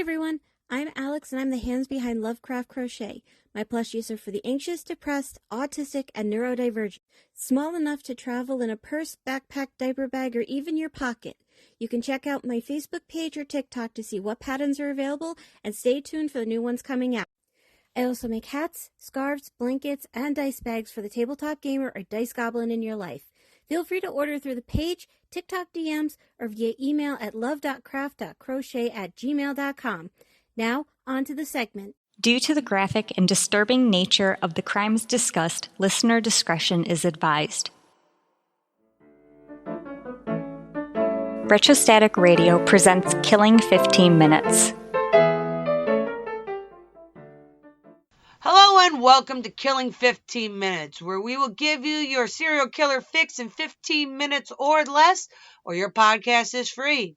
everyone, I'm Alex and I'm the hands behind Lovecraft Crochet. My plushies are for the anxious, depressed, autistic, and neurodivergent. Small enough to travel in a purse, backpack, diaper bag, or even your pocket. You can check out my Facebook page or TikTok to see what patterns are available and stay tuned for the new ones coming out. I also make hats, scarves, blankets, and dice bags for the tabletop gamer or dice goblin in your life. Feel free to order through the page, TikTok DMs, or via email at love.craft.crochet@gmail.com. Now, on to the segment. Due to the graphic and disturbing nature of the crimes discussed, listener discretion is advised. Retrostatic Radio presents Killing 15 Minutes. Hello and welcome to Killing 15 Minutes, where we will give you your serial killer fix in 15 minutes or less, or your podcast is free.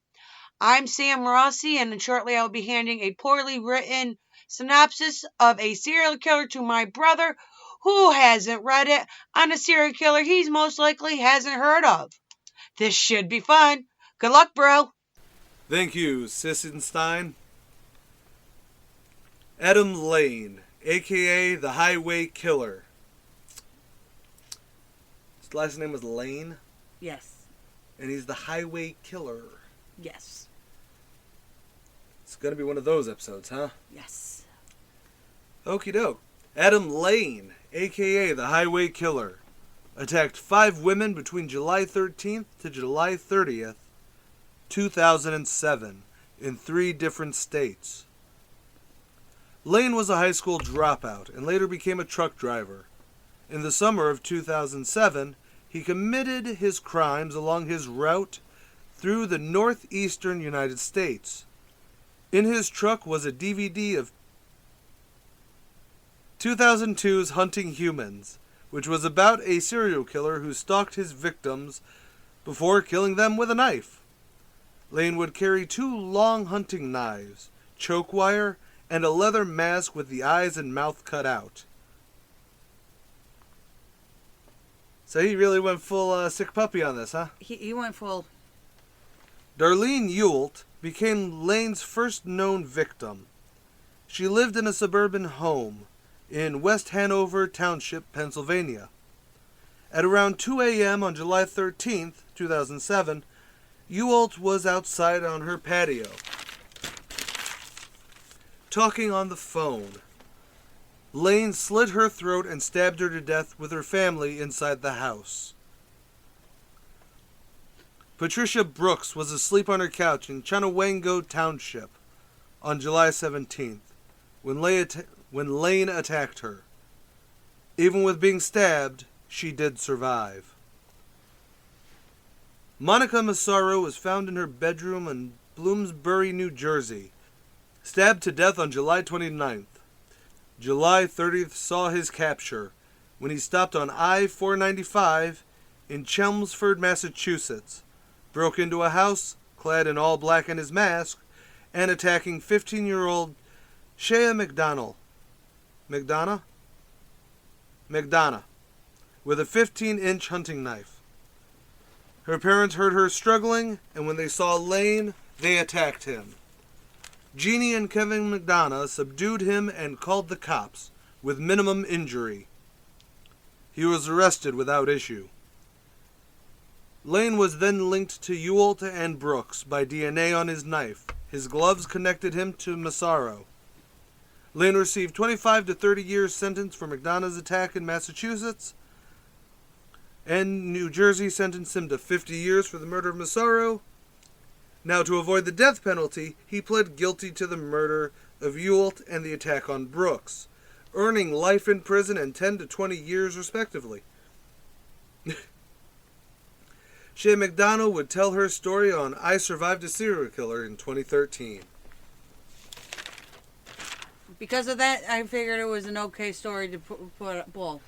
I'm Sam Rossi, and shortly I will be handing a poorly written synopsis of a serial killer to my brother, who hasn't read it, on a serial killer he's most likely hasn't heard of. This should be fun. Good luck, bro. Thank you, Sissenstein. Adam Lane, a.k.a. the Highway Killer. His last name was Lane? Yes. And he's the Highway Killer. Yes. It's going to be one of those episodes, huh? Yes. Okie doke. Adam Lane, a.k.a. the Highway Killer, attacked 5 women between July 13th to July 30th, 2007, in 3 different states. Lane was a high school dropout and later became a truck driver. In the summer of 2007, he committed his crimes along his route through the northeastern United States. In his truck was a DVD of 2002's Hunting Humans, which was about a serial killer who stalked his victims before killing them with a knife. Lane would carry 2 long hunting knives, choke wire, and a leather mask with the eyes and mouth cut out. So he really went full sick puppy on this, huh? He went full. Darlene Uelts became Lane's first known victim. She lived in a suburban home in West Hanover Township, Pennsylvania. At around 2 a.m. on July 13th, 2007, Uelts was outside on her patio, talking on the phone. Lane slit her throat and stabbed her to death with her family inside the house. Patricia Brooks was asleep on her couch in Chanawango Township on July 17th when Lane attacked her. Even with being stabbed, she did survive. Monica Massaro was found in her bedroom in Bloomsbury, New Jersey, stabbed to death on July 29th. July 30th saw his capture when he stopped on I-495 in Chelmsford, Massachusetts, broke into a house, clad in all black and his mask, and attacking 15-year-old Shaya McDonald. McDonough with a 15-inch hunting knife. Her parents heard her struggling, and when they saw Lane, they attacked him. Jeannie and Kevin McDonough subdued him and called the cops, with minimum injury. He was arrested without issue. Lane was then linked to Uelts and Brooks by DNA on his knife. His gloves connected him to Massaro. Lane received 25 to 30 years sentence for McDonough's attack in Massachusetts, and New Jersey sentenced him to 50 years for the murder of Massaro. Now, to avoid the death penalty, he pled guilty to the murder of Uelts and the attack on Brooks, earning life in prison and 10 to 20 years respectively. Shaya McDonald would tell her story on I Survived a Serial Killer in 2013. Because of that, I figured it was an okay story to put up. Well,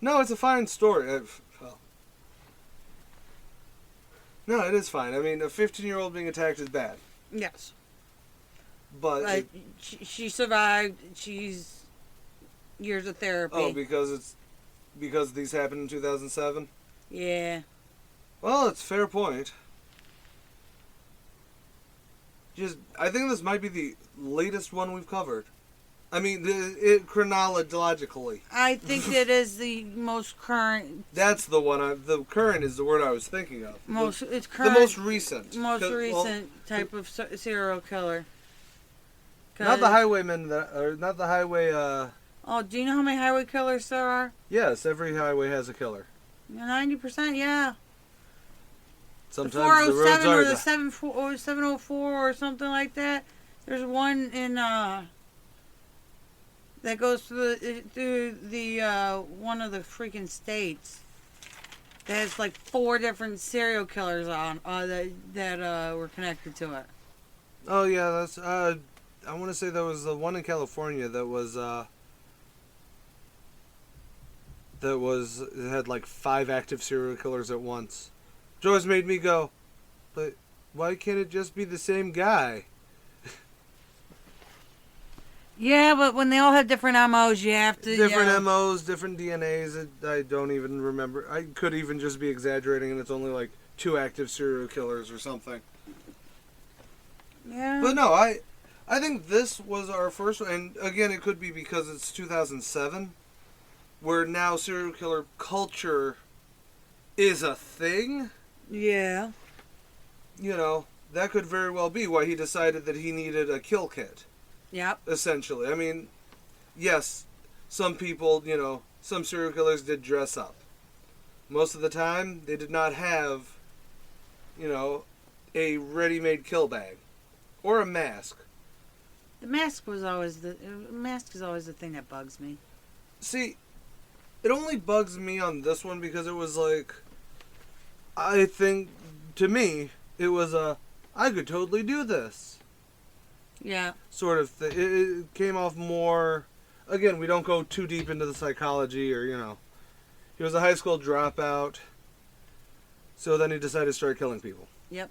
no, it's a fine story. No, it is fine. I mean, a 15-year-old being attacked is bad. yes. But She survived. She's years of therapy. because these happened in 2007? Yeah. Well, it's a fair point. I think this might be the latest one we've covered. I mean, chronologically. I think it is the most current. That's the one. The current is the word I was thinking of. It's current. The most recent. Type of serial killer. Not the highwaymen, or not the highway. Oh, do you know how many highway killers there are? Yes, every highway has a killer. 90%, yeah. Sometimes the roads are or the 704 or something like that. There's one in that goes through the one of the freaking states. That has like 4 different serial killers on that were connected to it. Oh yeah, that's I want to say there was the one in California that it had like 5 active serial killers at once. Which always made me go, but why can't it just be the same guy? Yeah, but when they all have different MOs, you have to... Different MOs, different DNAs. I don't even remember. I could even just be exaggerating and it's only like 2 active serial killers or something. Yeah. But no, I think this was our first one. And again, it could be because it's 2007. Where now serial killer culture is a thing. Yeah. You know, that could very well be why he decided that he needed a kill kit. Yep. Essentially. I mean, yes, some people, some serial killers did dress up. Most of the time, they did not have, a ready-made kill bag. Or a mask. The mask is always the thing that bugs me. See, it only bugs me on this one because it was like, I think, to me, it was I could totally do this. Yeah. Sort of thing. It came off more, again, we don't go too deep into the psychology or, he was a high school dropout, so then he decided to start killing people. Yep.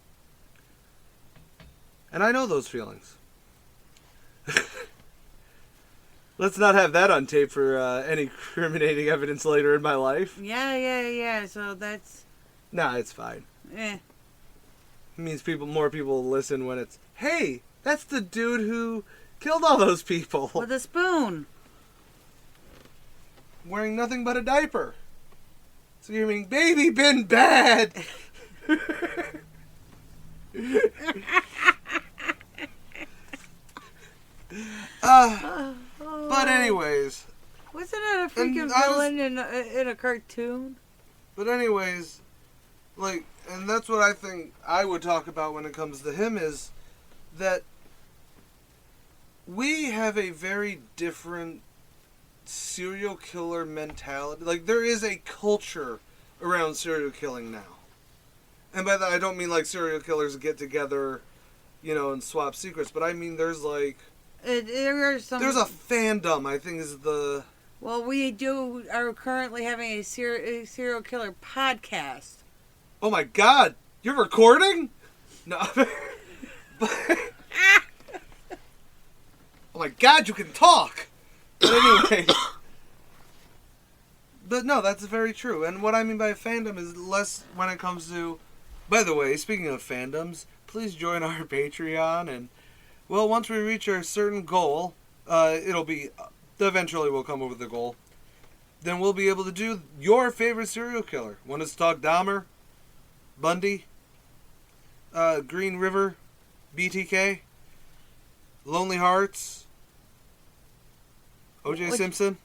And I know those feelings. Let's not have that on tape for any incriminating evidence later in my life. Yeah. So that's... Nah, it's fine. Eh. It means more people listen when it's, hey, that's the dude who killed all those people. With a spoon. Wearing nothing but a diaper. Screaming, baby been bad. But anyways. Wasn't that a freaking villain in a cartoon? But anyways, and that's what I think I would talk about when it comes to him is that we have a very different serial killer mentality. Like, there is a culture around serial killing now. And by that, I don't mean like serial killers get together, and swap secrets, but I mean there's like... there's a fandom, I think is the... Well, we are currently having a serial killer podcast. Oh my god! You're recording? No. Oh my god, you can talk! But anyway... But no, that's very true. And what I mean by fandom is less when it comes to... By the way, speaking of fandoms, please join our Patreon. And, well, once we reach a certain goal, it'll be... Eventually we'll come over the goal. Then we'll be able to do your favorite serial killer. Want us to talk Dahmer? Bundy? Green River? BTK? Lonely Hearts? O.J. Simpson?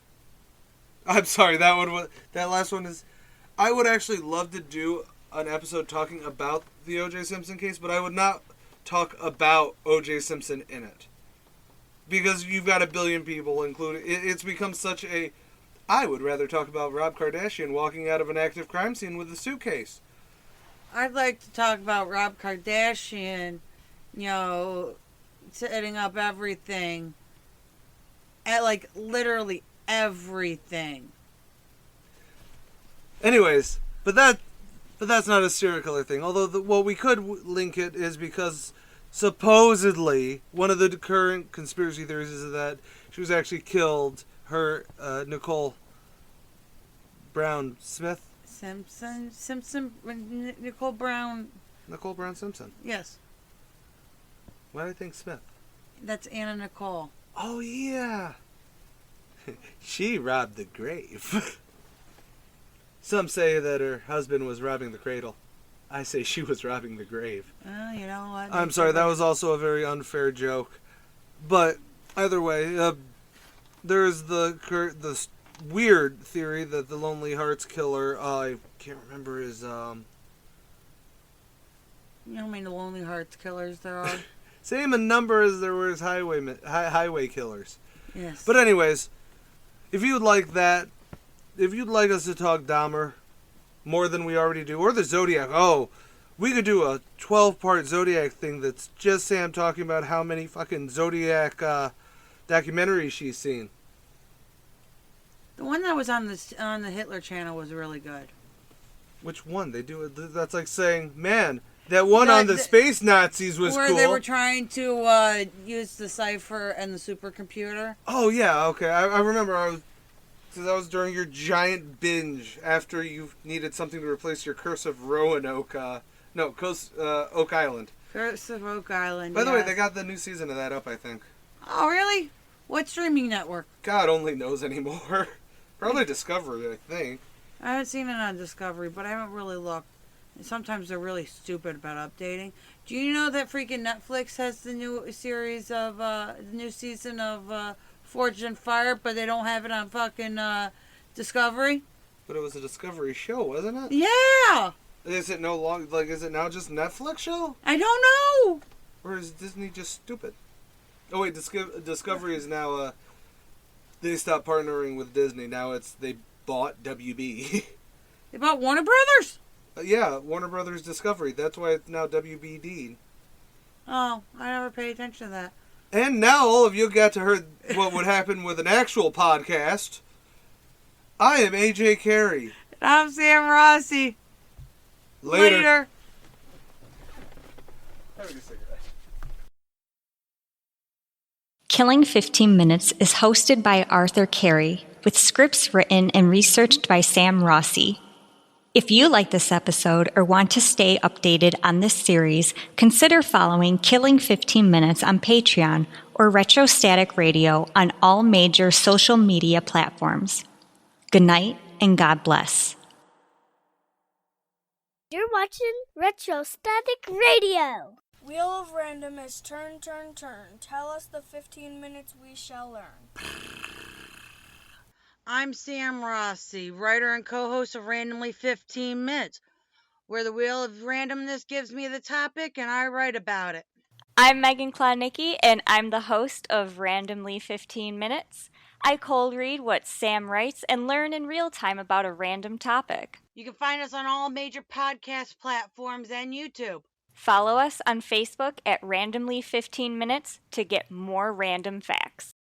I'm sorry, that last one is... I would actually love to do an episode talking about the O.J. Simpson case, but I would not talk about O.J. Simpson in it. Because you've got a billion people, including... It's become such a... I would rather talk about Rob Kardashian walking out of an active crime scene with a suitcase. I'd like to talk about Rob Kardashian, setting up everything. At, literally everything. Anyways, but that's not a serial killer thing. Although what we could link it is because supposedly one of the current conspiracy theories is that she was actually killed. Her Nicole Brown Smith. Simpson, Nicole Brown. Nicole Brown Simpson. Yes. Why do I think Smith? That's Anna Nicole. Oh, yeah. She robbed the grave. Some say that her husband was robbing the cradle. I say she was robbing the grave. Oh, you know what? I'm sorry, that was also a very unfair joke. But either way, there's the weird theory that the Lonely Hearts Killer, I can't remember his, You know how many Lonely Hearts Killers there are? same a number as there was highway killers. Yes. But anyways, if you'd like that, if you'd like us to talk Dahmer more than we already do, or the Zodiac, we could do a 12-part Zodiac thing that's just Sam talking about how many fucking Zodiac documentaries she's seen. The one that was on the Hitler channel was really good. Which one? They do it. That's like saying, man, that one on the space Nazis was where cool. They were trying to use the cipher and the supercomputer. Oh yeah, okay. I remember. That was during your giant binge after you needed something to replace your Curse of Roanoke. Oak Island. Curse of Oak Island. By the way, they got the new season of that up, I think. Oh really? What streaming network? God only knows anymore. Probably Discovery, I think. I haven't seen it on Discovery, but I haven't really looked. Sometimes they're really stupid about updating. Do you know that freaking Netflix has the new series of the new season of Forged in Fire, but they don't have it on fucking Discovery? But it was a Discovery show, wasn't it? Yeah. Is it no longer is it now just Netflix show? I don't know. Or is Disney just stupid? Oh wait, Discovery is now they stopped partnering with Disney. Now they bought WB. They bought Warner Brothers. Yeah, Warner Brothers Discovery. That's why it's now WBD. Oh, I never paid attention to that. And now all of you got to hear what would happen with an actual podcast. I am AJ Carey. And I'm Sam Rossi. Later. Have a good cigarette. Killing 15 Minutes is hosted by Arthur Carey, with scripts written and researched by Sam Rossi. If you like this episode or want to stay updated on this series, consider following Killing 15 Minutes on Patreon or Retrostatic Radio on all major social media platforms. Good night and God bless. You're watching Retrostatic Radio. Wheel of Random is turn, turn, turn. Tell us the 15 minutes we shall learn. I'm Sam Rossi, writer and co-host of Randomly 15 Minutes, where the Wheel of Randomness gives me the topic and I write about it. I'm Megan Klodnicki, and I'm the host of Randomly 15 Minutes. I cold read what Sam writes and learn in real time about a random topic. You can find us on all major podcast platforms and YouTube. Follow us on Facebook at Randomly 15 Minutes to get more random facts.